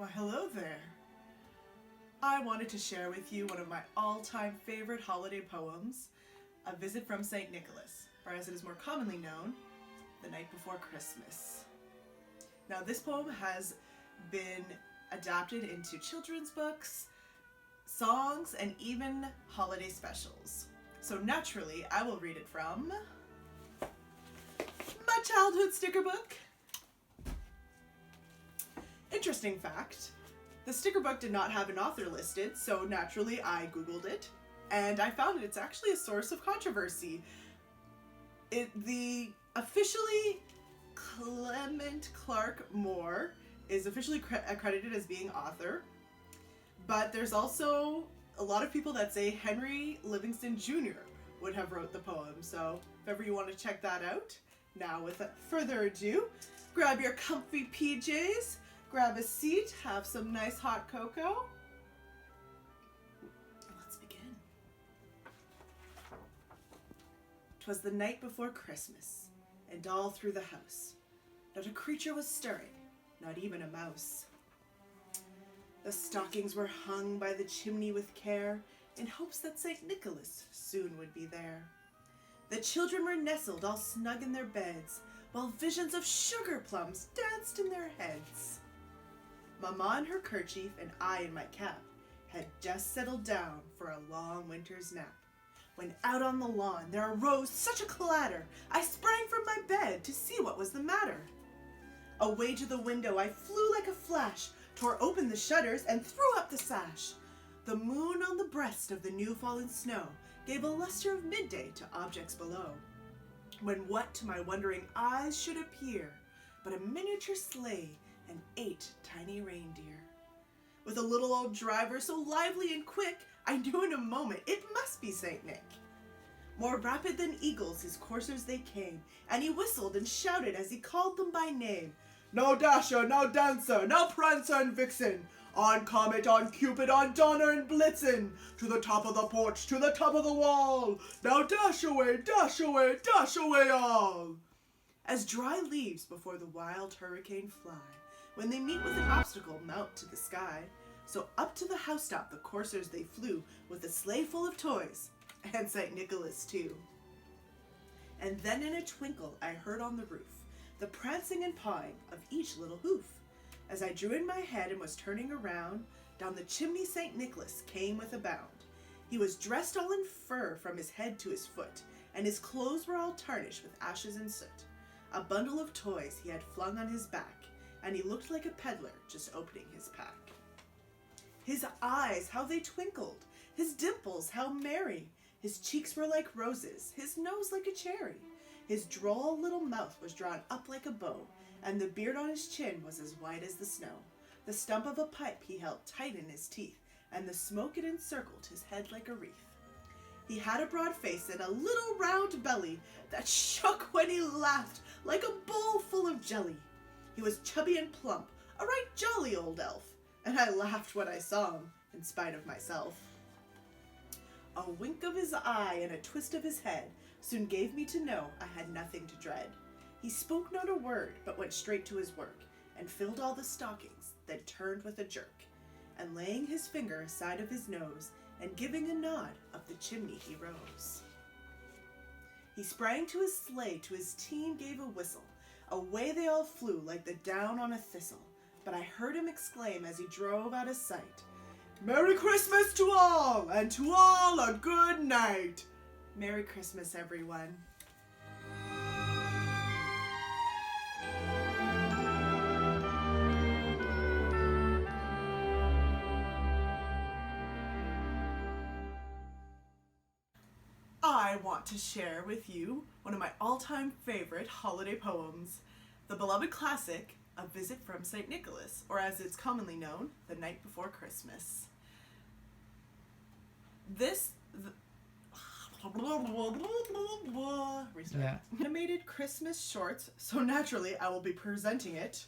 Why, hello there. I wanted to share with you one of my all-time favorite holiday poems, A Visit from St. Nicholas, or as it is more commonly known, The Night Before Christmas. Now, this poem has been adapted into children's books, songs, and even holiday specials. So naturally, I will read it from my childhood sticker book. Interesting fact, the sticker book did not have an author listed, so naturally I googled it, and I found it's actually a source of controversy. The officially Clement Clarke Moore is officially accredited as being author, but there's also a lot of people that say Henry Livingston Jr. would have wrote the poem, so if ever you want to check that out. Now, without further ado, grab your comfy PJs, grab a seat, have some nice hot cocoa. Let's begin. 'Twas the night before Christmas, and all through the house not a creature was stirring, not even a mouse. The stockings were hung by the chimney with care, in hopes that St. Nicholas soon would be there. The children were nestled all snug in their beds, while visions of sugar plums danced in their heads. Mamma in her kerchief and I in my cap had just settled down for a long winter's nap, when out on the lawn there arose such a clatter, I sprang from my bed to see what was the matter. Away to the window I flew like a flash, tore open the shutters and threw up the sash. The moon on the breast of the new-fallen snow gave a luster of midday to objects below, when what to my wondering eyes should appear but a miniature sleigh and 8 tiny reindeer. With a little old driver so lively and quick, I knew in a moment it must be St. Nick. More rapid than eagles his coursers they came, and he whistled and shouted as he called them by name. Now Dasher, now Dancer, now Prancer and Vixen, on Comet, on Cupid, on Donner and Blitzen, to the top of the porch, to the top of the wall, now dash away, dash away, dash away all. As dry leaves before the wild hurricane fly, when they meet with an obstacle mount to the sky, so up to the housetop the coursers they flew, with a sleigh full of toys, and St. Nicholas too. And then in a twinkle I heard on the roof the prancing and pawing of each little hoof. As I drew in my head and was turning around, down the chimney St. Nicholas came with a bound. He was dressed all in fur from his head to his foot, and his clothes were all tarnished with ashes and soot. A bundle of toys he had flung on his back, and he looked like a peddler just opening his pack. His eyes, how they twinkled! His dimples, how merry! His cheeks were like roses, his nose like a cherry. His droll little mouth was drawn up like a bow, and the beard on his chin was as white as the snow. The stump of a pipe he held tight in his teeth, and the smoke it encircled his head like a wreath. He had a broad face and a little round belly that shook when he laughed like a bowl full of jelly. He was chubby and plump, a right jolly old elf, and I laughed when I saw him, in spite of myself. A wink of his eye and a twist of his head soon gave me to know I had nothing to dread. He spoke not a word, but went straight to his work, and filled all the stockings, then turned with a jerk, and laying his finger aside of his nose, and giving a nod, up the chimney he rose. He sprang to his sleigh, to his team gave a whistle. Away they all flew like the down on a thistle, but I heard him exclaim as he drove out of sight, Merry Christmas to all, and to all a good night. Merry Christmas, everyone. I want to share with you one of my all-time favorite holiday poems, the beloved classic, A Visit from St. Nicholas, or as it's commonly known, The Night Before Christmas. Animated Christmas short, so naturally I will be presenting it